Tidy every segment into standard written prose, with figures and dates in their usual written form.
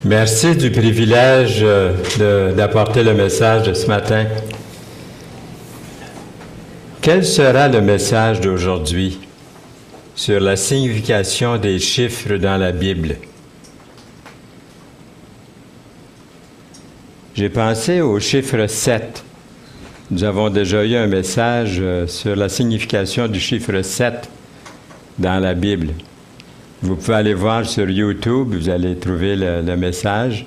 Merci du privilège d'apporter le message de ce matin. Quel sera le message d'aujourd'hui sur la signification des chiffres dans la Bible? J'ai pensé au chiffre 7. Nous avons déjà eu un message sur la signification du chiffre 7 dans la Bible. Vous pouvez aller voir sur YouTube, vous allez trouver le message.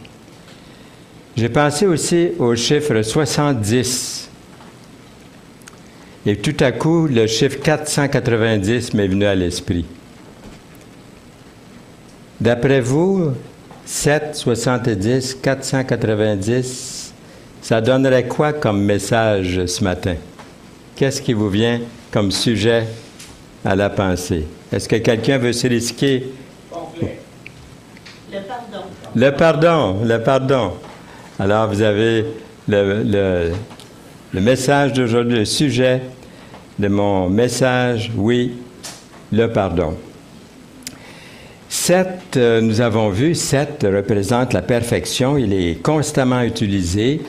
J'ai pensé aussi au chiffre 70. Et tout à coup, le chiffre 490 m'est venu à l'esprit. D'après vous, 7, 70, 490, ça donnerait quoi comme message ce matin? Qu'est-ce qui vous vient comme sujet à la pensée? Est-ce que quelqu'un veut se risquer? Complet. Le pardon. Le pardon. Alors, vous avez le message d'aujourd'hui, le sujet de mon message, oui, le pardon. 7, nous avons vu, 7 représente la perfection. Il est constamment utilisé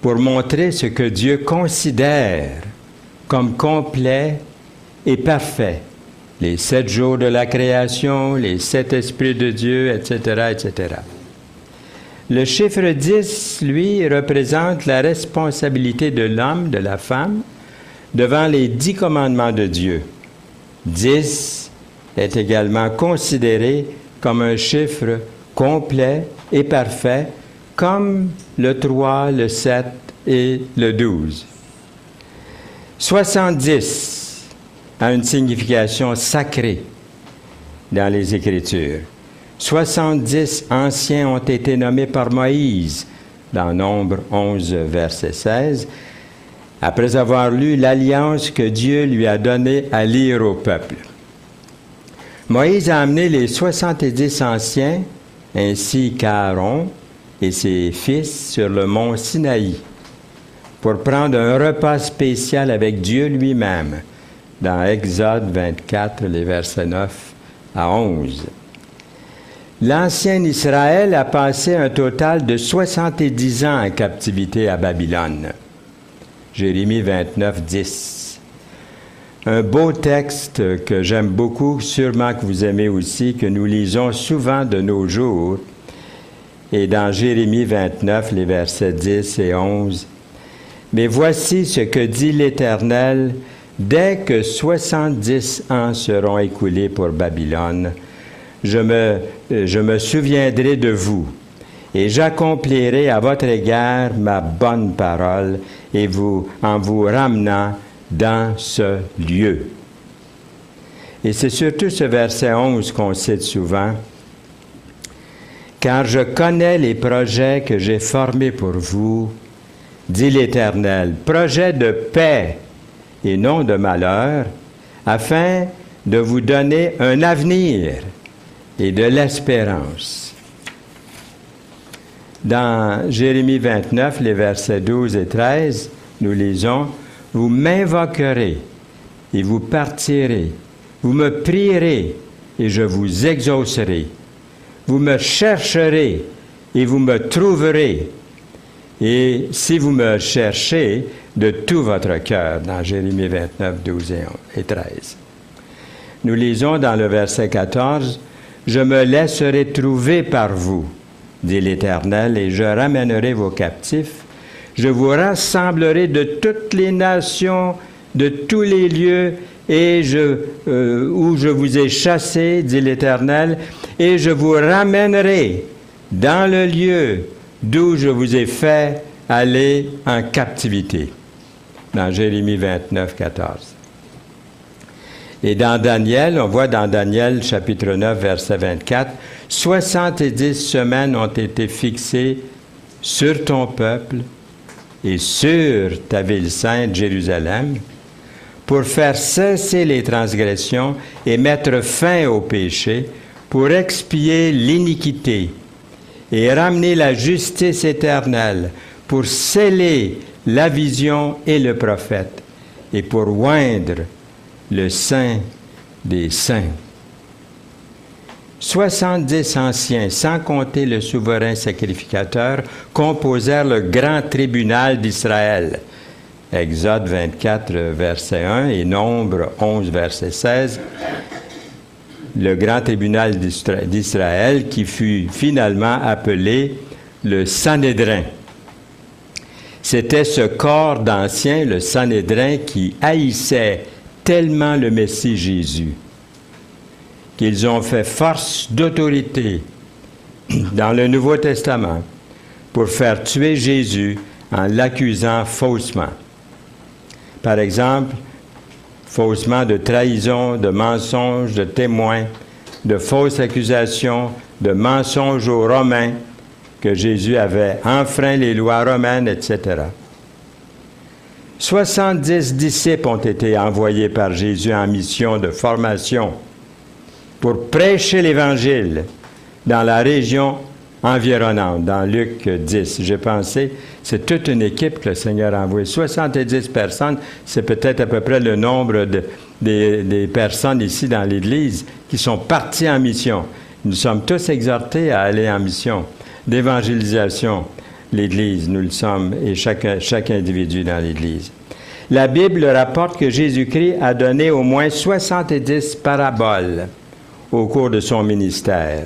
pour montrer ce que Dieu considère comme complet et parfait. Les 7 jours de la création, les 7 esprits de Dieu, etc., etc. Le chiffre 10, lui, représente la responsabilité de l'homme, de la femme, devant les 10 commandements de Dieu. 10 est également considéré comme un chiffre complet et parfait, comme le 3, le 7 et le 12. 70 a une signification sacrée dans les Écritures. 70 anciens ont été nommés par Moïse, dans Nombre 11, verset 16, après avoir lu l'alliance que Dieu lui a donnée à lire au peuple. Moïse a amené les 70 anciens, ainsi qu'Aaron et ses fils, sur le mont Sinaï, pour prendre un repas spécial avec Dieu lui-même, dans Exode 24, les versets 9 à 11. L'ancien Israël a passé un total de 70 ans en captivité à Babylone. Jérémie 29, 10. Un beau texte que j'aime beaucoup, sûrement que vous aimez aussi, que nous lisons souvent de nos jours, et dans Jérémie 29, les versets 10 et 11. « Mais voici ce que dit l'Éternel, dès que 70 ans seront écoulés pour Babylone, je me souviendrai de vous, et j'accomplirai à votre égard ma bonne parole, en vous ramenant dans ce lieu. » Et c'est surtout ce verset 11 qu'on cite souvent. « Car je connais les projets que j'ai formés pour vous, dit l'Éternel, projets de paix et non de malheur, afin de vous donner un avenir et de l'espérance. » Dans Jérémie 29, les versets 12 et 13, nous lisons, « Vous m'invoquerez et vous partirez, vous me prierez et je vous exaucerai. Vous me chercherez et vous me trouverez. Et si vous me cherchez de tout votre cœur, dans Jérémie 29, 12 et 13. Nous lisons dans le verset 14, « Je me laisserai trouver par vous, dit l'Éternel, et je ramènerai vos captifs. Je vous rassemblerai de toutes les nations, de tous les lieux, et où je vous ai chassés, dit l'Éternel, et je vous ramènerai dans le lieu d'où je vous ai fait aller en captivité. » Dans Jérémie 29, 14. Et dans Daniel, on voit dans Daniel, chapitre 9, verset 24, « 70 semaines ont été fixées sur ton peuple et sur ta ville sainte, Jérusalem, pour faire cesser les transgressions et mettre fin au péché, pour expier l'iniquité et ramener la justice éternelle, pour sceller la vision et le prophète, et pour oindre le Saint des saints. » 70 anciens, sans compter le souverain sacrificateur, composèrent le grand tribunal d'Israël. Exode 24, verset 1 et Nombre 11, verset 16. Le grand tribunal d'Israël qui fut finalement appelé le Sanhédrin. C'était ce corps d'anciens, le Sanhédrin, qui haïssait tellement le Messie Jésus qu'ils ont fait force d'autorité dans le Nouveau Testament pour faire tuer Jésus en l'accusant faussement. Par exemple, faussement de trahison, de mensonge, de témoin, de fausses accusations, de mensonges aux Romains, que Jésus avait enfreint les lois romaines, etc. 70 disciples ont été envoyés par Jésus en mission de formation pour prêcher l'Évangile dans la région environnante, dans Luc 10. J'ai pensé, c'est toute une équipe que le Seigneur a envoyée. 70 personnes, c'est peut-être à peu près le nombre des personnes ici dans l'Église qui sont parties en mission. Nous sommes tous exhortés à aller en mission d'évangélisation. L'Église, nous le sommes, et chaque individu dans l'Église. La Bible rapporte que Jésus-Christ a donné au moins 70 paraboles au cours de son ministère.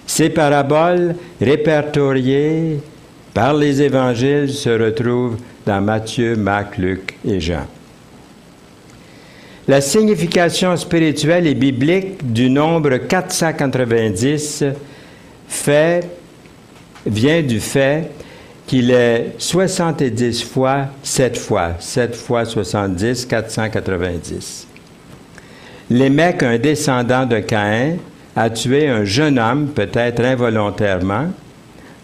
Ces paraboles répertoriées par les évangiles se retrouvent dans Matthieu, Marc, Luc et Jean. La signification spirituelle et biblique du nombre 490 vient du fait qu'il est 70 fois 7 fois. 7 fois 70, 490. Lémec, un descendant de Caïn, a tué un jeune homme, peut-être involontairement,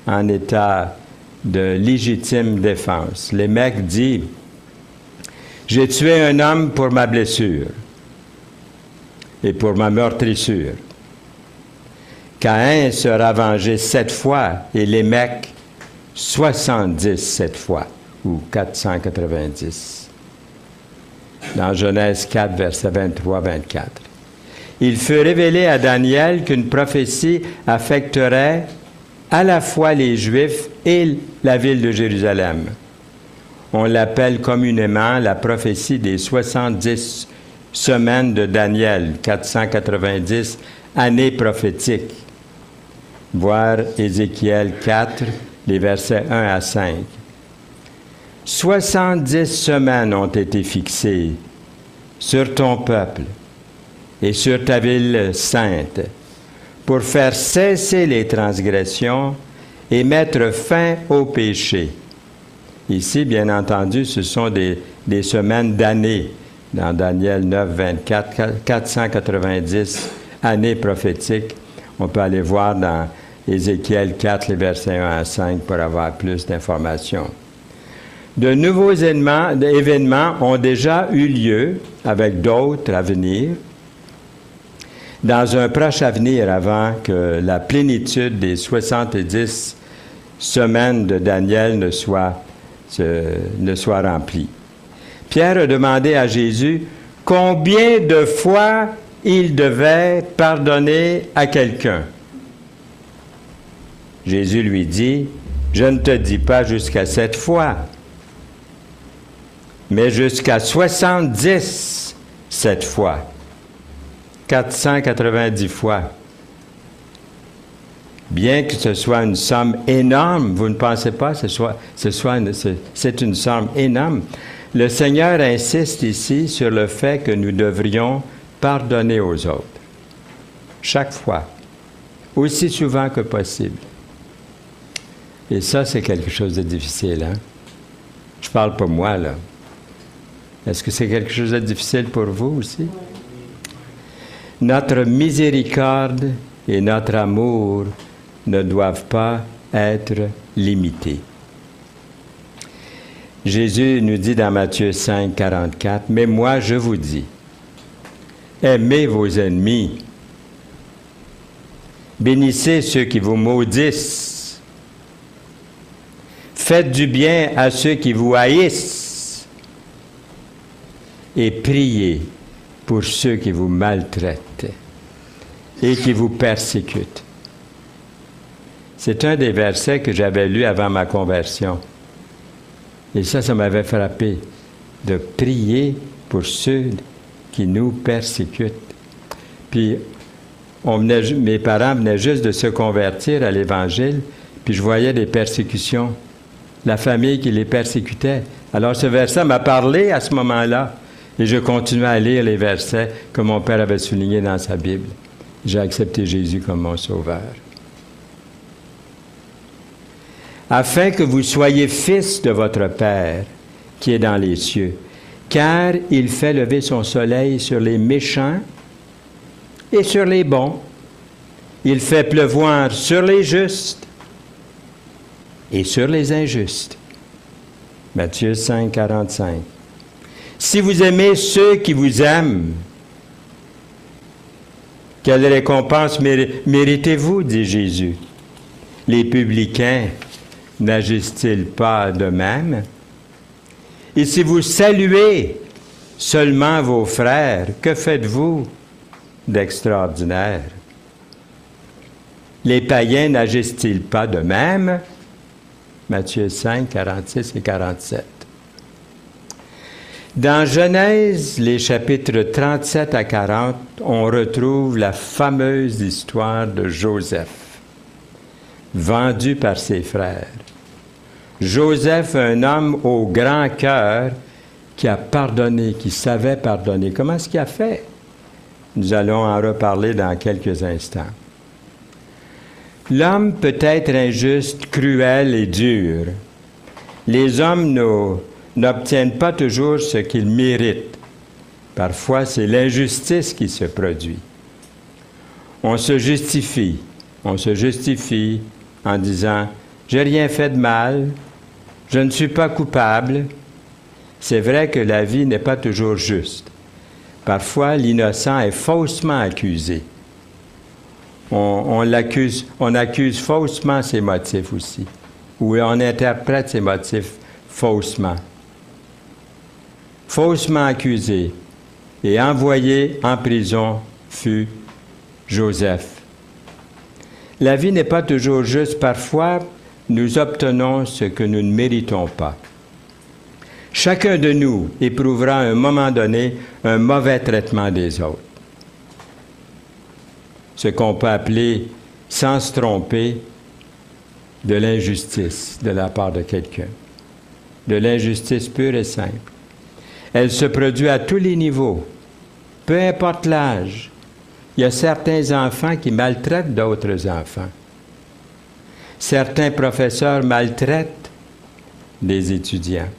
en état de légitime défense. Lémec dit « J'ai tué un homme pour ma blessure et pour ma meurtrissure. » Caïn sera vengé 7 fois et Lémec 77 fois, ou 490. Dans Genèse 4, versets 23-24. Il fut révélé à Daniel qu'une prophétie affecterait à la fois les Juifs et la ville de Jérusalem. On l'appelle communément la prophétie des 70 semaines de Daniel, 490 années prophétiques. Voir Ézéchiel 4, les versets 1 à 5. 70 semaines ont été fixées sur ton peuple et sur ta ville sainte pour faire cesser les transgressions et mettre fin au péché. Ici, bien entendu, ce sont des semaines d'années. Dans Daniel 9, 24, 490 années prophétiques. On peut aller voir dans Ézéchiel 4, les versets 1 à 5 pour avoir plus d'informations. De nouveaux événements ont déjà eu lieu, avec d'autres à venir, dans un proche avenir avant que la plénitude des 70 semaines de Daniel ne soit remplie. Pierre a demandé à Jésus combien de fois il devait pardonner à quelqu'un. Jésus lui dit, « Je ne te dis pas jusqu'à 7 fois, mais jusqu'à 70 7 fois. 490 fois. » Bien que ce soit une somme énorme, vous ne pensez pas que c'est une somme énorme. Le Seigneur insiste ici sur le fait que nous devrions pardonner aux autres. Chaque fois. Aussi souvent que possible. Et ça, c'est quelque chose de difficile, hein? Je parle pour moi, là. Est-ce que c'est quelque chose de difficile pour vous aussi? Notre miséricorde et notre amour ne doivent pas être limités. Jésus nous dit dans Matthieu 5, 44, « Mais moi, je vous dis, aimez vos ennemis, bénissez ceux qui vous maudissent, faites du bien à ceux qui vous haïssent, et priez pour ceux qui vous maltraitent. » et qui vous persécutent. C'est un des versets que j'avais lu avant ma conversion. Et ça m'avait frappé, de prier pour ceux qui nous persécutent. Puis, mes parents venaient juste de se convertir à l'Évangile, puis je voyais des persécutions, la famille qui les persécutait. Alors ce verset m'a parlé à ce moment-là, et je continuais à lire les versets que mon père avait soulignés dans sa Bible. J'ai accepté Jésus comme mon sauveur. Afin que vous soyez fils de votre Père qui est dans les cieux, car il fait lever son soleil sur les méchants et sur les bons. Il fait pleuvoir sur les justes et sur les injustes. Matthieu 5, 45. Si vous aimez ceux qui vous aiment, quelle récompense méritez-vous, dit Jésus? Les publicains n'agissent-ils pas de même? Et si vous saluez seulement vos frères, que faites-vous d'extraordinaire? Les païens n'agissent-ils pas de même? Matthieu 5, 46 et 47. Dans Genèse, les chapitres 37 à 40, on retrouve la fameuse histoire de Joseph, vendu par ses frères. Joseph, un homme au grand cœur, qui a pardonné, qui savait pardonner. Comment est-ce qu'il a fait? Nous allons en reparler dans quelques instants. L'homme peut être injuste, cruel et dur. Les hommes n'obtiennent pas toujours ce qu'ils méritent. Parfois, c'est l'injustice qui se produit. On se justifie en disant « J'ai rien fait de mal, je ne suis pas coupable ». C'est vrai que la vie n'est pas toujours juste. Parfois, l'innocent est faussement accusé. On accuse faussement ses motifs aussi, ou on interprète ses motifs faussement. Faussement accusé et envoyé en prison fut Joseph. La vie n'est pas toujours juste. Parfois, nous obtenons ce que nous ne méritons pas. Chacun de nous éprouvera à un moment donné un mauvais traitement des autres. Ce qu'on peut appeler, sans se tromper, de l'injustice de la part de quelqu'un. De l'injustice pure et simple. Elle se produit à tous les niveaux, peu importe l'âge. Il y a certains enfants qui maltraitent d'autres enfants. Certains professeurs maltraitent des étudiants.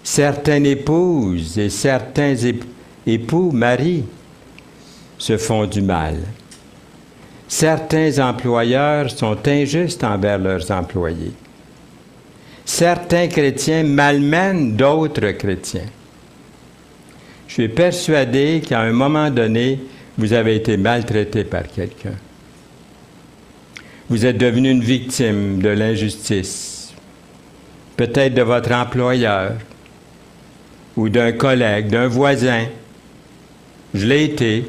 Certaines épouses et certains époux, maris, se font du mal. Certains employeurs sont injustes envers leurs employés. Certains chrétiens malmènent d'autres chrétiens. Je suis persuadé qu'à un moment donné, vous avez été maltraité par quelqu'un. Vous êtes devenu une victime de l'injustice, peut-être de votre employeur, ou d'un collègue, d'un voisin. Je l'ai été,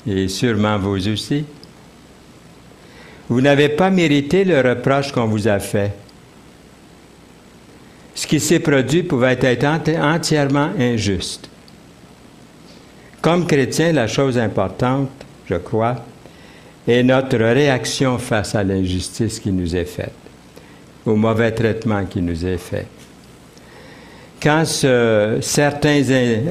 et sûrement vous aussi. Vous n'avez pas mérité le reproche qu'on vous a fait. Ce qui s'est produit pouvait être entièrement injuste. Comme chrétien, la chose importante, je crois, est notre réaction face à l'injustice qui nous est faite, au mauvais traitement qui nous est fait. Quand certains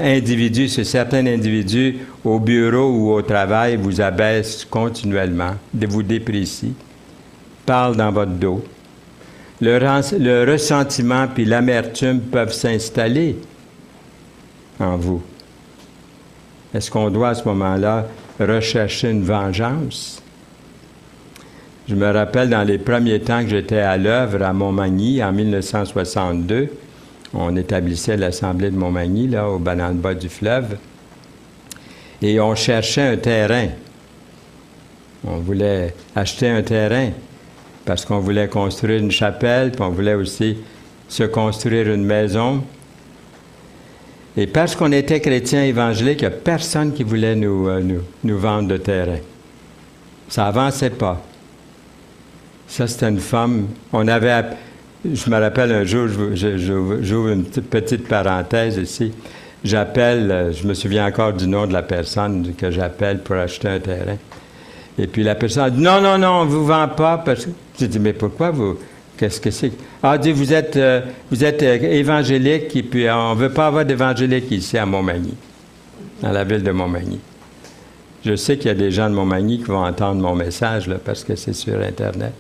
individus au bureau ou au travail vous abaissent continuellement, vous déprécient, parlent dans votre dos, le ressentiment puis l'amertume peuvent s'installer en vous. Est-ce qu'on doit à ce moment-là rechercher une vengeance? Je me rappelle dans les premiers temps que j'étais à l'œuvre à Montmagny en 1962, on établissait l'Assemblée de Montmagny, là, au bas du fleuve, et on cherchait un terrain. On voulait acheter un terrain parce qu'on voulait construire une chapelle, puis on voulait aussi se construire une maison. Et parce qu'on était chrétiens évangéliques, il n'y a personne qui voulait nous vendre de terrain. Ça avançait pas. Ça, c'était une femme. On avait... Je me rappelle un jour, j'ouvre une petite parenthèse ici. J'appelle, je me souviens encore du nom de la personne que j'appelle pour acheter un terrain. Et puis la personne dit, non, non, non, on ne vous vend pas. Parce que... J'ai dit, mais pourquoi vous... Qu'est-ce que c'est? Ah, dit, vous êtes évangélique, et puis on ne veut pas avoir d'évangélique ici à Montmagny, dans la ville de Montmagny. Je sais qu'il y a des gens de Montmagny qui vont entendre mon message, là, parce que c'est sur Internet.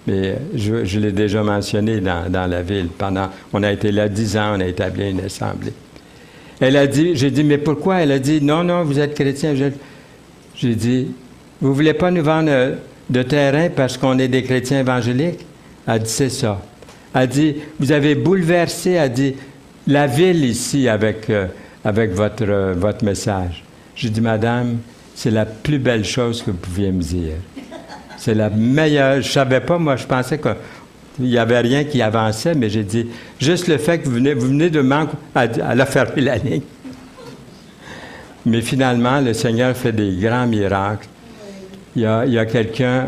Mais je l'ai déjà mentionné dans la ville. On a été là 10 ans, on a établi une assemblée. Elle a dit, j'ai dit, mais pourquoi? Elle a dit, non, non, vous êtes chrétien. J'ai dit, vous ne voulez pas nous vendre de terrain parce qu'on est des chrétiens évangéliques? Elle dit, c'est ça. Elle dit, vous avez bouleversé, elle dit, la ville ici avec votre message. J'ai dit, madame, c'est la plus belle chose que vous pouviez me dire. C'est la meilleure. Je ne savais pas, moi, je pensais qu'il n'y avait rien qui avançait, mais j'ai dit, juste le fait que vous venez de manquer, elle a fermé la ligne. Mais finalement, le Seigneur fait des grands miracles. Il y a quelqu'un,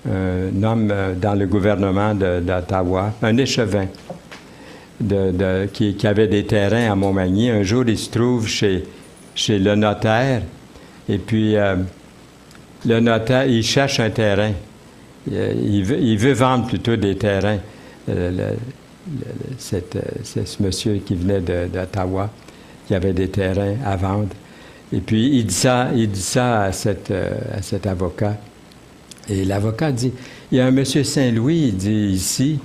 un homme dans le gouvernement d'Ottawa, un échevin, qui avait des terrains à Montmagny. Un jour, il se trouve chez le notaire, et puis le notaire, il cherche un terrain. Il veut vendre plutôt des terrains. C'est ce monsieur qui venait d'Ottawa, qui avait des terrains à vendre. Et puis, il dit ça à cet avocat. Et l'avocat dit, il y a un monsieur Saint-Louis, il dit, ici,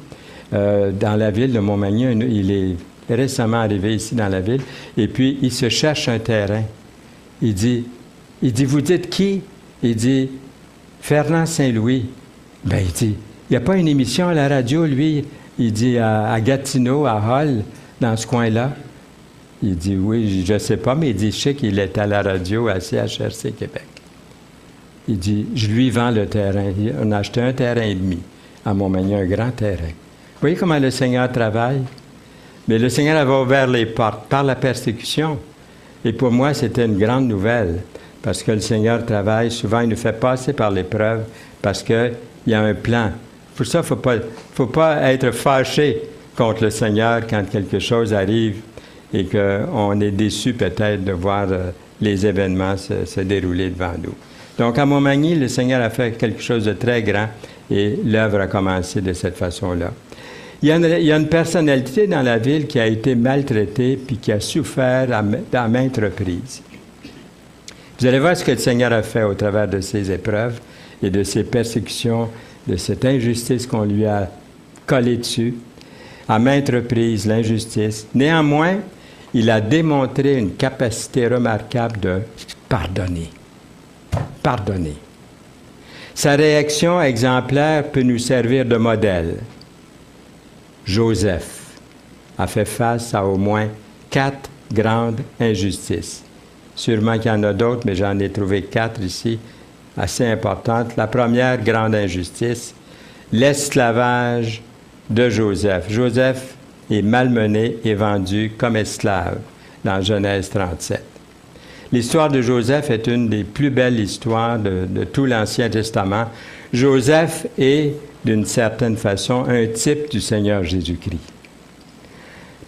dans la ville de Montmagny, il est récemment arrivé ici dans la ville, et puis il se cherche un terrain. Il dit, vous dites qui? Il dit, Fernand Saint-Louis. Ben, il dit, il n'y a pas une émission à la radio, lui? Il dit, à Gatineau, à Hull, dans ce coin-là. Il dit, oui, je ne sais pas, mais il dit, je sais qu'il est à la radio à CHRC Québec. Il dit, je lui vends le terrain. On a acheté un terrain et demi à Montmagny, un grand terrain. Vous voyez comment le Seigneur travaille? Mais le Seigneur avait ouvert les portes par la persécution. Et pour moi, c'était une grande nouvelle, parce que le Seigneur travaille. Souvent, il nous fait passer par l'épreuve, parce qu'il y a un plan. Pour ça, il ne faut pas être fâché contre le Seigneur quand quelque chose arrive et qu'on est déçu peut-être de voir les événements se dérouler devant nous. Donc, à Montmagny, le Seigneur a fait quelque chose de très grand et l'œuvre a commencé de cette façon-là. Il y a une personnalité dans la ville qui a été maltraitée puis qui a souffert à maintes reprises. Vous allez voir ce que le Seigneur a fait au travers de ces épreuves et de ces persécutions, de cette injustice qu'on lui a collée dessus. À maintes reprises, l'injustice. Néanmoins, il a démontré une capacité remarquable de pardonner. Pardonner. Sa réaction exemplaire peut nous servir de modèle. Joseph a fait face à au moins 4 grandes injustices. Sûrement qu'il y en a d'autres, mais j'en ai trouvé 4 ici, assez importantes. La première grande injustice, l'esclavage de Joseph. Joseph est malmené et vendu comme esclave dans Genèse 37. L'histoire de Joseph est une des plus belles histoires de tout l'Ancien Testament. Joseph est, d'une certaine façon, un type du Seigneur Jésus-Christ.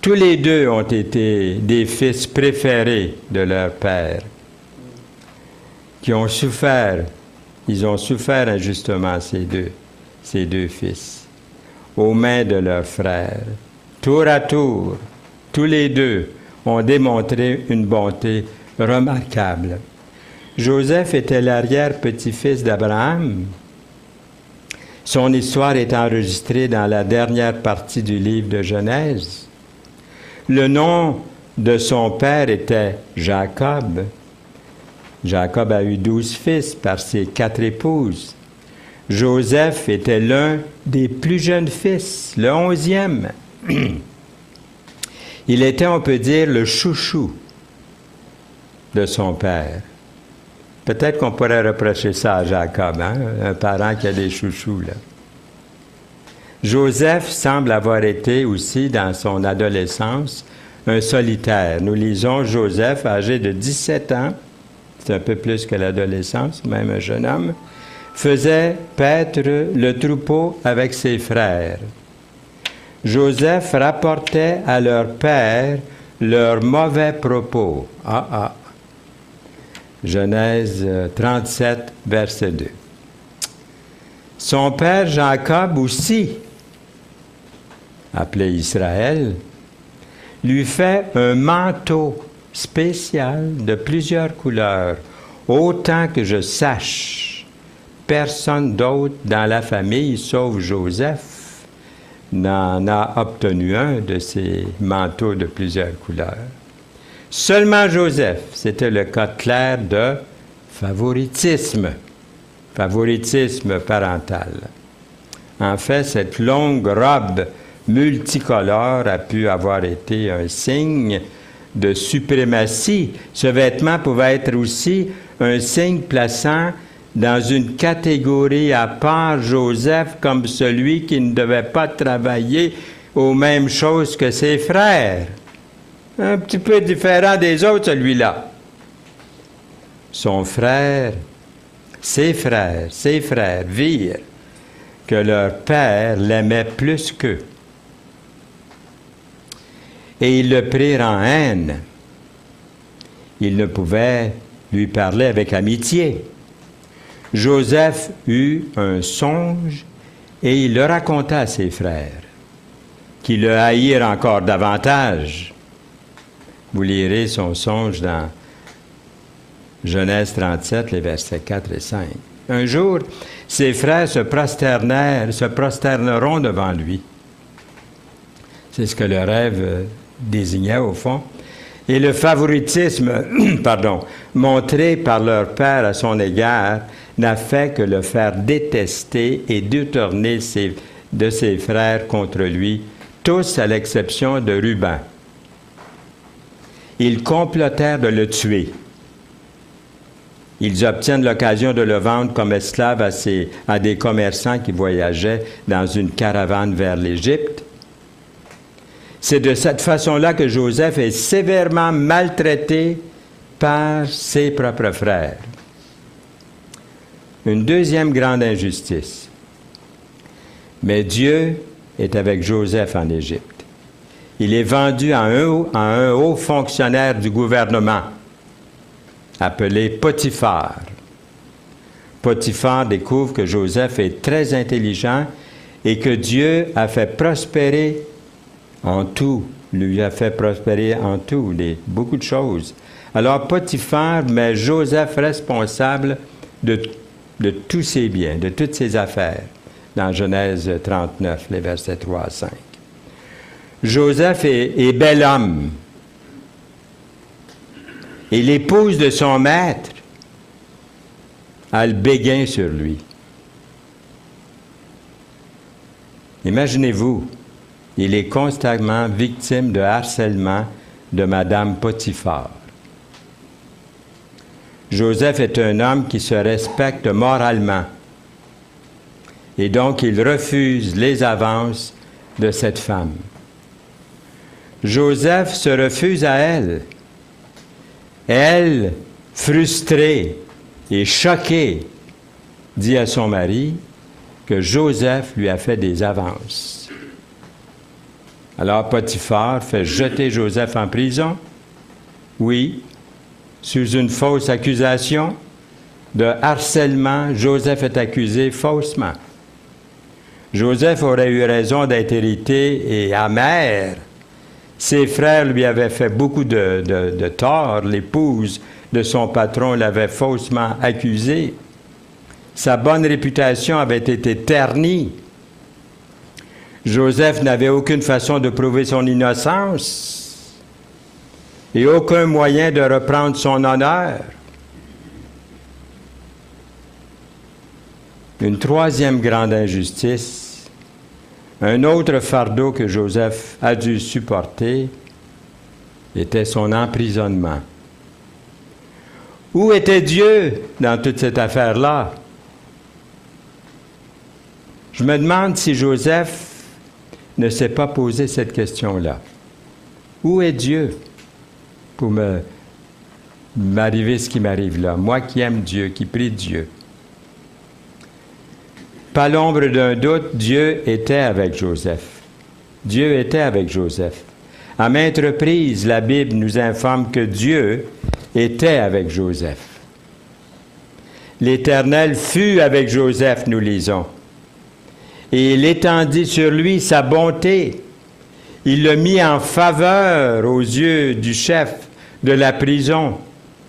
Tous les deux ont été des fils préférés de leur père, qui ont souffert, ils ont souffert injustement, ces deux fils, aux mains de leurs frères. Tour à tour, tous les deux ont démontré une bonté remarquable. Joseph était l'arrière-petit-fils d'Abraham. Son histoire est enregistrée dans la dernière partie du livre de Genèse. Le nom de son père était Jacob. Jacob a eu 12 fils par ses 4 épouses. Joseph était l'un des plus jeunes fils, le 11e. Il était, on peut dire, le chouchou de son père. Peut-être qu'on pourrait reprocher ça à Jacob, hein? Un parent qui a des chouchous, là. Joseph semble avoir été aussi, dans son adolescence, un solitaire. Nous lisons Joseph, âgé de 17 ans, c'est un peu plus que l'adolescence, même un jeune homme, faisait paître le troupeau avec ses frères. Joseph rapportait à leur père leurs mauvais propos. Genèse 37, verset 2. Son père Jacob aussi, appelé Israël, lui fait un manteau spécial de plusieurs couleurs. Autant que je sache, personne d'autre dans la famille, sauf Joseph, n'en a obtenu un de ces manteaux de plusieurs couleurs. Seulement Joseph, c'était le cas clair de favoritisme parental. En fait, cette longue robe multicolore a pu avoir été un signe de suprématie. Ce vêtement pouvait être aussi un signe plaçant dans une catégorie à part Joseph comme celui qui ne devait pas travailler aux mêmes choses que ses frères. Un petit peu différent des autres, celui-là. Ses frères virent que leur père l'aimait plus qu'eux. Et ils le prirent en haine. Ils ne pouvaient lui parler avec amitié. Joseph eut un songe et il le raconta à ses frères, qui le haïrent encore davantage. Vous lirez son songe dans Genèse 37, les versets 4 et 5. Un jour, ses frères se prosterneront devant lui. C'est ce que le rêve désignait au fond. Et le favoritisme, montré par leur père à son égard n'a fait que le faire détester et détourner de ses frères contre lui, tous à l'exception de Ruben. Ils complotèrent de le tuer. Ils obtiennent l'occasion de le vendre comme esclave à des commerçants qui voyageaient dans une caravane vers l'Égypte. C'est de cette façon-là que Joseph est sévèrement maltraité par ses propres frères. Une deuxième grande injustice. Mais Dieu est avec Joseph en Égypte. Il est vendu à un haut fonctionnaire du gouvernement, appelé Potiphar. Potiphar découvre que Joseph est très intelligent et que Dieu a fait prospérer en tout, lui a fait prospérer en tout, beaucoup de choses. Alors Potiphar met Joseph responsable de tous ses biens, de toutes ses affaires, dans Genèse 39, les versets 3 à 5. Joseph est bel homme. Et l'épouse de son maître a le béguin sur lui. Imaginez-vous, il est constamment victime de harcèlement de Madame Potiphar. Joseph est un homme qui se respecte moralement. Et donc, il refuse les avances de cette femme. Joseph se refuse à elle. Elle, frustrée et choquée, dit à son mari que Joseph lui a fait des avances. Alors Potiphar fait jeter Joseph en prison. Oui, sous une fausse accusation de harcèlement, Joseph est accusé faussement. Joseph aurait eu raison d'être irrité et amer. Ses frères lui avaient fait beaucoup de tort. L'épouse de son patron l'avait faussement accusé. Sa bonne réputation avait été ternie. Joseph n'avait aucune façon de prouver son innocence et aucun moyen de reprendre son honneur. Une troisième grande injustice, un autre fardeau que Joseph a dû supporter, était son emprisonnement. Où était Dieu dans toute cette affaire-là? Je me demande si Joseph ne s'est pas posé cette question-là. Où est Dieu pour me m'arriver ce qui m'arrive là. Moi qui aime Dieu, qui prie Dieu. Pas l'ombre d'un doute, Dieu était avec Joseph. Dieu était avec Joseph. À maintes reprises, la Bible nous informe que Dieu était avec Joseph. L'Éternel fut avec Joseph, nous lisons. Et il étendit sur lui sa bonté. Il le mit en faveur aux yeux du chef de la prison.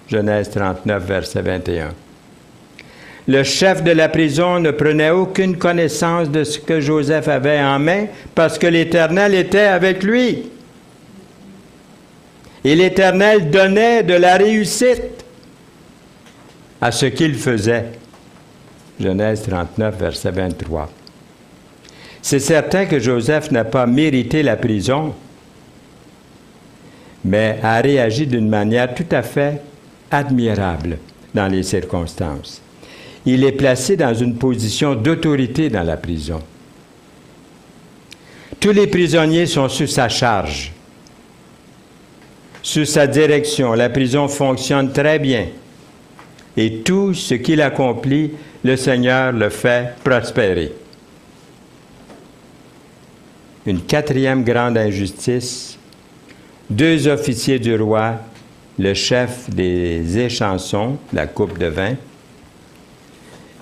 Genèse 39, verset 21. Le chef de la prison ne prenait aucune connaissance de ce que Joseph avait en main parce que l'Éternel était avec lui. Et l'Éternel donnait de la réussite à ce qu'il faisait. Genèse 39, verset 23. C'est certain que Joseph n'a pas mérité la prison, mais a réagi d'une manière tout à fait admirable dans les circonstances. Il est placé dans une position d'autorité dans la prison. Tous les prisonniers sont sous sa charge, sous sa direction. La prison fonctionne très bien. Et tout ce qu'il accomplit, le Seigneur le fait prospérer. Une quatrième grande injustice, 2 officiers du roi, le chef des échansons, la coupe de vin,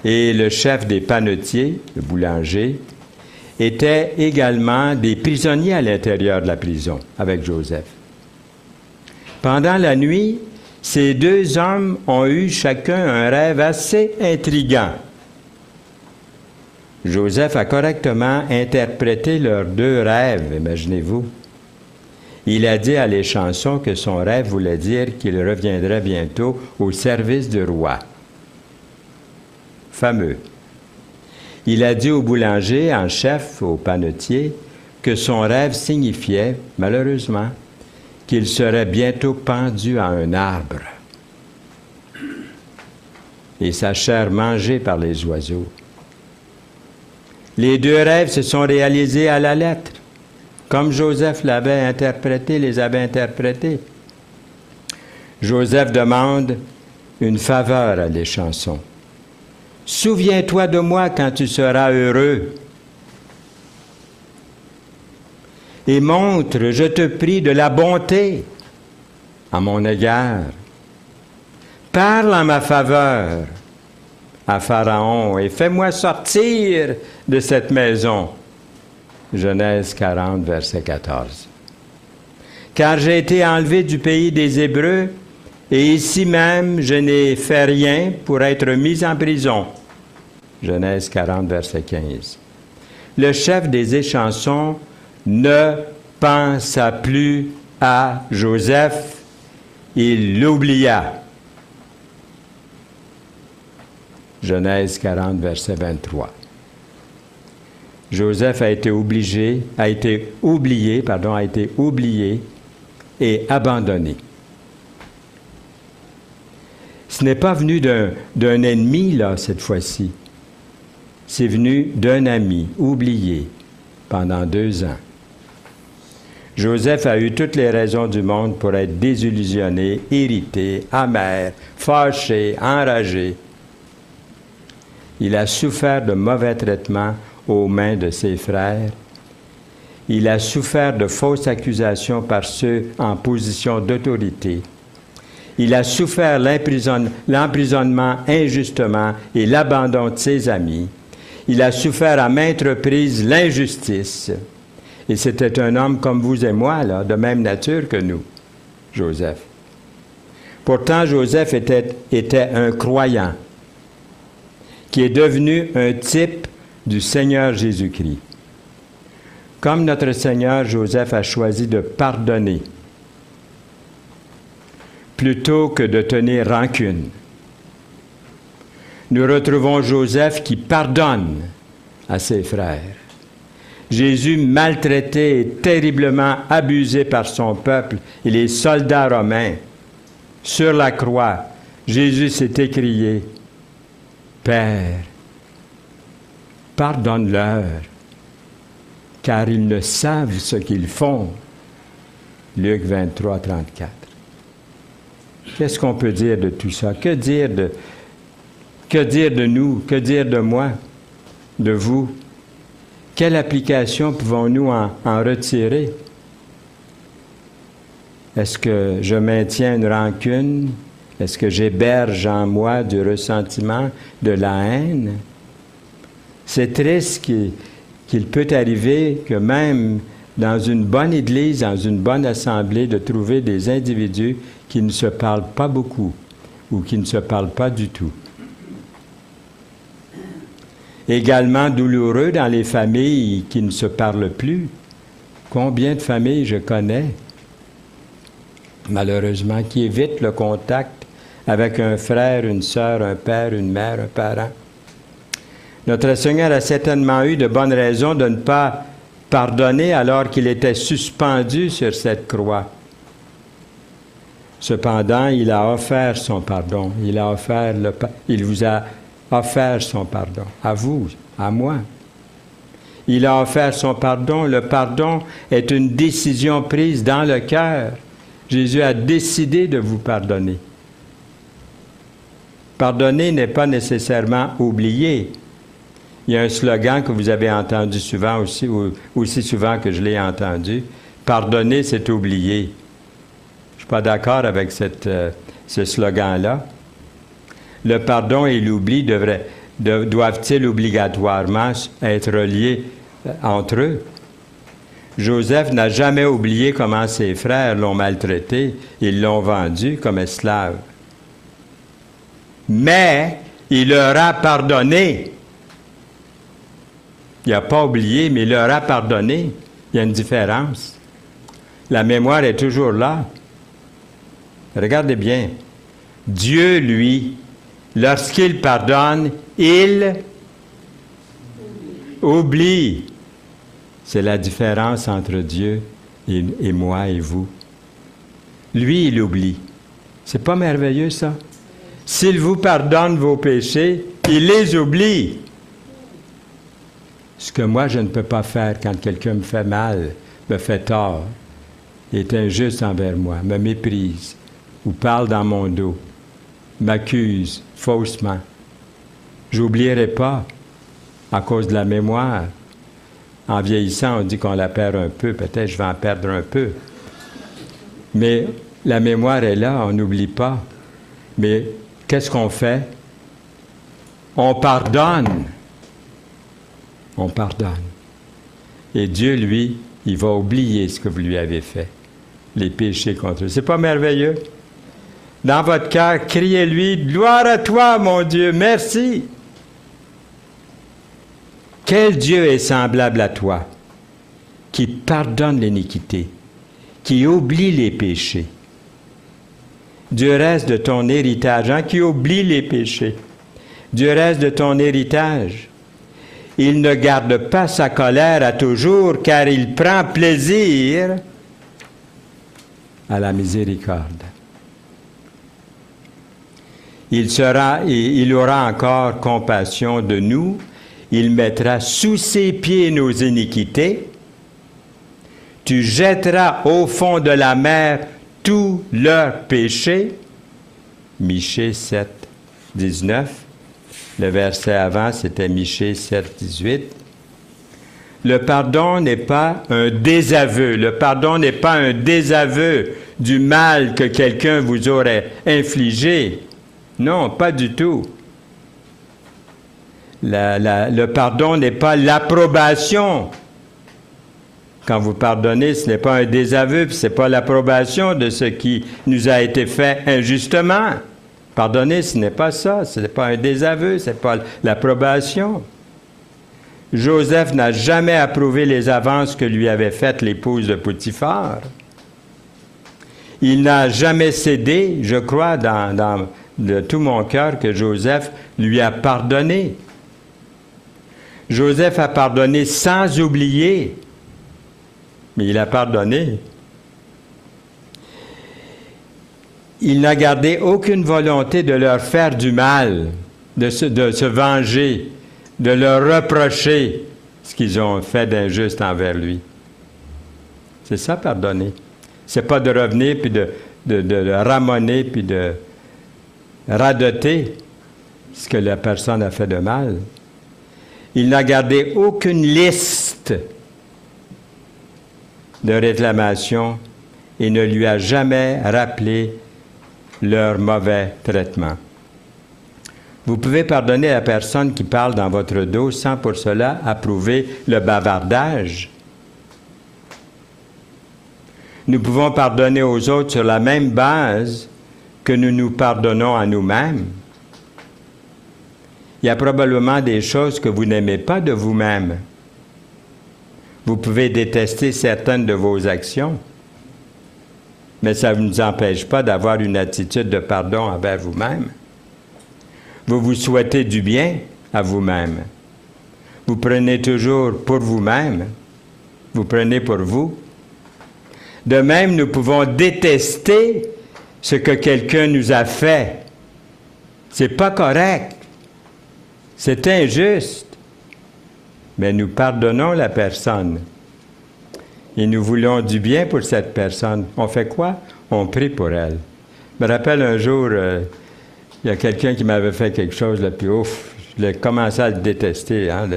et le chef des panetiers, le boulanger, étaient également des prisonniers à l'intérieur de la prison avec Joseph. Pendant la nuit, ces 2 hommes ont eu chacun un rêve assez intriguant. Joseph a correctement interprété leurs 2 rêves, imaginez-vous. Il a dit à l'échanson que son rêve voulait dire qu'il reviendrait bientôt au service du roi. Fameux. Il a dit au boulanger en chef, au panetier, que son rêve signifiait, malheureusement, qu'il serait bientôt pendu à un arbre et sa chair mangée par les oiseaux. Les 2 rêves se sont réalisés à la lettre, comme Joseph l'avait interprété, les avait interprétés. Joseph demande une faveur à l'échanson. « Souviens-toi de moi quand tu seras heureux. Et montre, je te prie, de la bonté à mon égard. Parle en ma faveur à Pharaon et fais-moi sortir de cette maison. » Genèse 40, verset 14. « Car j'ai été enlevé du pays des Hébreux, et ici même je n'ai fait rien pour être mis en prison. » Genèse 40, verset 15. Le chef des échansons ne pensa plus à Joseph, il l'oublia. Genèse 40, verset 23. Joseph a été oublié et abandonné. Ce n'est pas venu d'un ennemi, là, cette fois-ci. C'est venu d'un ami, oublié, pendant 2 ans. Joseph a eu toutes les raisons du monde pour être désillusionné, irrité, amer, fâché, enragé. Il a souffert de mauvais traitements aux mains de ses frères. Il a souffert de fausses accusations par ceux en position d'autorité. Il a souffert l'emprisonnement injustement et l'abandon de ses amis. Il a souffert à maintes reprises l'injustice. Et c'était un homme comme vous et moi, là, de même nature que nous, Joseph. Pourtant, Joseph était un croyant qui est devenu un type du Seigneur Jésus-Christ. Comme notre Seigneur, Joseph a choisi de pardonner plutôt que de tenir rancune. Nous retrouvons Joseph qui pardonne à ses frères. Jésus, maltraité et terriblement abusé par son peuple et les soldats romains, sur la croix, Jésus s'est écrié, « Père, pardonne-leur, car ils ne savent ce qu'ils font. » Luc 23, 34. Qu'est-ce qu'on peut dire de tout ça? Que dire de nous? Que dire de moi? De vous? Quelle application pouvons-nous en retirer? Est-ce que je maintiens une rancune? Est-ce que j'héberge en moi du ressentiment, de la haine? C'est triste qu'il peut arriver que même dans une bonne église, dans une bonne assemblée, de trouver des individus qui ne se parlent pas beaucoup ou qui ne se parlent pas du tout. Également douloureux dans les familles qui ne se parlent plus. Combien de familles je connais, malheureusement, qui évitent le contact avec un frère, une sœur, un père, une mère, un parent. Notre Seigneur a certainement eu de bonnes raisons de ne pas pardonner alors qu'il était suspendu sur cette croix. Cependant, il a offert son pardon. Il vous a offert son pardon. À vous, à moi. Il a offert son pardon. Le pardon est une décision prise dans le cœur. Jésus a décidé de vous pardonner. Pardonner n'est pas nécessairement oublier. Il y a un slogan que vous avez entendu souvent aussi, ou aussi souvent que je l'ai entendu. Pardonner, c'est oublier. Je ne suis pas d'accord avec ce slogan-là. Le pardon et l'oubli doivent-ils obligatoirement être reliés entre eux? Joseph n'a jamais oublié comment ses frères l'ont maltraité. Ils l'ont vendu comme esclave. Mais il leur a pardonné. Il n'a pas oublié, mais il leur a pardonné. Il y a une différence. La mémoire est toujours là. Regardez bien. Dieu, lui, lorsqu'il pardonne, il oublie. C'est la différence entre Dieu et moi et vous. Lui, il oublie. C'est pas merveilleux, ça? S'il vous pardonne vos péchés, il les oublie. Ce que moi, je ne peux pas faire quand quelqu'un me fait mal, me fait tort, est injuste envers moi, me méprise, ou parle dans mon dos, m'accuse faussement. J'oublierai pas à cause de la mémoire. En vieillissant, on dit qu'on la perd un peu. Peut-être je vais en perdre un peu. Mais la mémoire est là, on n'oublie pas. Mais qu'est-ce qu'on fait? On pardonne. On pardonne. Et Dieu, lui, il va oublier ce que vous lui avez fait. Les péchés contre eux. C'est pas merveilleux? Dans votre cœur, criez-lui, « Gloire à toi, mon Dieu, merci! » Quel Dieu est semblable à toi, qui pardonne l'iniquité, qui oublie les péchés? Dieu reste de ton héritage, hein, qui oublie les péchés. Dieu reste de ton héritage. Il ne garde pas sa colère à toujours, car il prend plaisir à la miséricorde. Il aura encore compassion de nous. Il mettra sous ses pieds nos iniquités. Tu jetteras au fond de la mer tous leurs péchés. Michée 7, 19. Le verset avant, c'était Michée 7, 18. Le pardon n'est pas un désaveu. Le pardon n'est pas un désaveu du mal que quelqu'un vous aurait infligé. Non, pas du tout. Le pardon n'est pas l'approbation. Quand vous pardonnez, ce n'est pas un désaveu, puis ce n'est pas l'approbation de ce qui nous a été fait injustement. Pardonner, ce n'est pas ça, ce n'est pas un désaveu, ce n'est pas l'approbation. Joseph n'a jamais approuvé les avances que lui avait faites l'épouse de Potiphar. Il n'a jamais cédé, je crois, de tout mon cœur, que Joseph lui a pardonné. Joseph a pardonné sans oublier, mais il a pardonné. Il n'a gardé aucune volonté de leur faire du mal, de se venger, de leur reprocher ce qu'ils ont fait d'injuste envers lui. C'est ça, pardonner. C'est pas de revenir puis de ramoner puis de radoter ce que la personne a fait de mal. Il n'a gardé aucune liste de réclamations et ne lui a jamais rappelé leur mauvais traitement. Vous pouvez pardonner à la personne qui parle dans votre dos sans pour cela approuver le bavardage. Nous pouvons pardonner aux autres sur la même base que nous nous pardonnons à nous-mêmes. Il y a probablement des choses que vous n'aimez pas de vous-même. Vous pouvez détester certaines de vos actions, mais ça ne vous empêche pas d'avoir une attitude de pardon envers vous-même. Vous vous souhaitez du bien à vous-même. Vous prenez toujours pour vous-même. Vous prenez pour vous. De même, nous pouvons détester ce que quelqu'un nous a fait. C'est pas correct. C'est injuste. Mais nous pardonnons la personne. Et nous voulons du bien pour cette personne. On fait quoi? On prie pour elle. Je me rappelle un jour, il y a quelqu'un qui m'avait fait quelque chose, là, puis ouf, je commençais à le détester. Hein,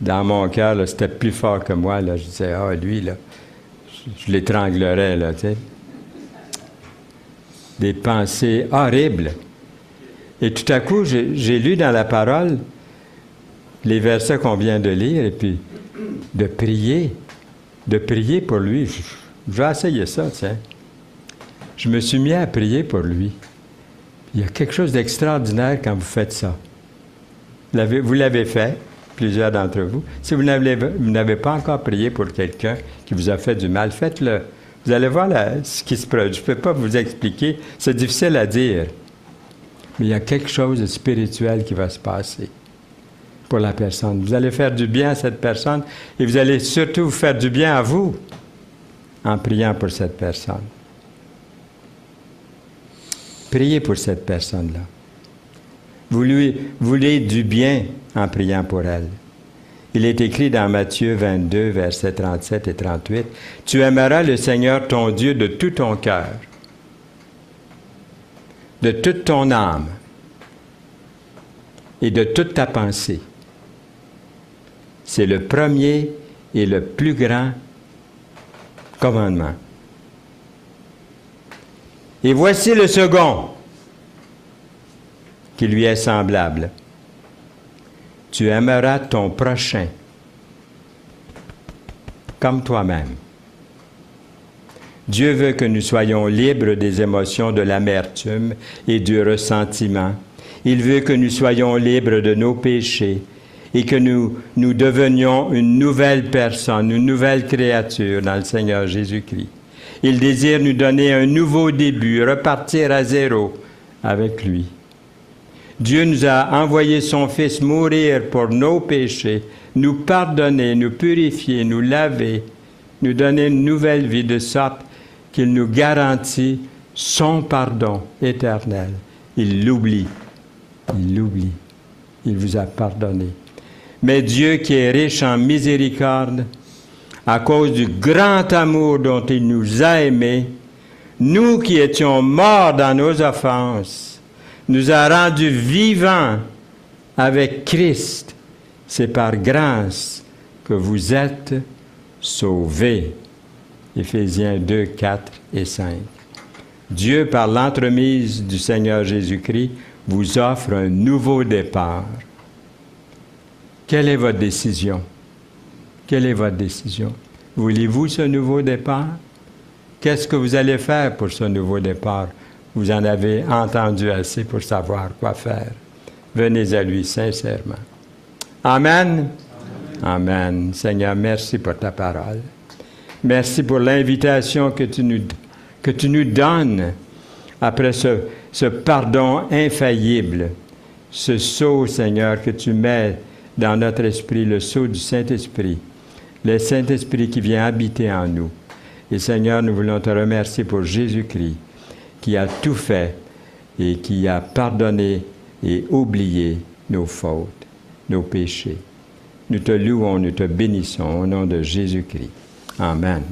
dans mon cœur, là, c'était plus fort que moi. Là. Je disais, ah, lui, là, je l'étranglerais, là, tu sais. Des pensées horribles. Et tout à coup, j'ai lu dans la parole les versets qu'on vient de lire, et puis de prier pour lui. Je vais essayer ça, tiens. Je me suis mis à prier pour lui. Il y a quelque chose d'extraordinaire quand vous faites ça. Vous l'avez fait, plusieurs d'entre vous. Si vous n'avez pas encore prié pour quelqu'un qui vous a fait du mal, faites-le. Vous allez voir ce qui se produit. Je ne peux pas vous expliquer. C'est difficile à dire. Mais il y a quelque chose de spirituel qui va se passer pour la personne. Vous allez faire du bien à cette personne et vous allez surtout vous faire du bien à vous en priant pour cette personne. Priez pour cette personne-là. Vous lui voulez du bien en priant pour elle. Il est écrit dans Matthieu 22, versets 37 et 38, « Tu aimeras le Seigneur ton Dieu de tout ton cœur, de toute ton âme et de toute ta pensée. » C'est le premier et le plus grand commandement. Et voici le second, qui lui est semblable. Tu aimeras ton prochain comme toi-même. Dieu veut que nous soyons libres des émotions de l'amertume et du ressentiment. Il veut que nous soyons libres de nos péchés et que nous devenions une nouvelle personne, une nouvelle créature dans le Seigneur Jésus-Christ. Il désire nous donner un nouveau début, repartir à zéro avec lui. Dieu nous a envoyé son Fils mourir pour nos péchés, nous pardonner, nous purifier, nous laver, nous donner une nouvelle vie de sorte qu'il nous garantit son pardon éternel. Il l'oublie. Il l'oublie. Il vous a pardonné. Mais Dieu qui est riche en miséricorde, à cause du grand amour dont il nous a aimés, nous qui étions morts dans nos offenses, nous a rendus vivants avec Christ. C'est par grâce que vous êtes sauvés. Éphésiens 2, 4 et 5. Dieu, par l'entremise du Seigneur Jésus-Christ, vous offre un nouveau départ. Quelle est votre décision? Quelle est votre décision? Voulez-vous ce nouveau départ? Qu'est-ce que vous allez faire pour ce nouveau départ? Vous en avez entendu assez pour savoir quoi faire. Venez à lui sincèrement. Amen. Amen. Seigneur, merci pour ta parole. Merci pour l'invitation que tu nous donnes après ce pardon infaillible, ce sceau, Seigneur, que tu mets dans notre esprit, le sceau du Saint-Esprit, le Saint-Esprit qui vient habiter en nous. Et Seigneur, nous voulons te remercier pour Jésus-Christ, qui a tout fait et qui a pardonné et oublié nos fautes, nos péchés. Nous te louons, nous te bénissons au nom de Jésus-Christ. Amen.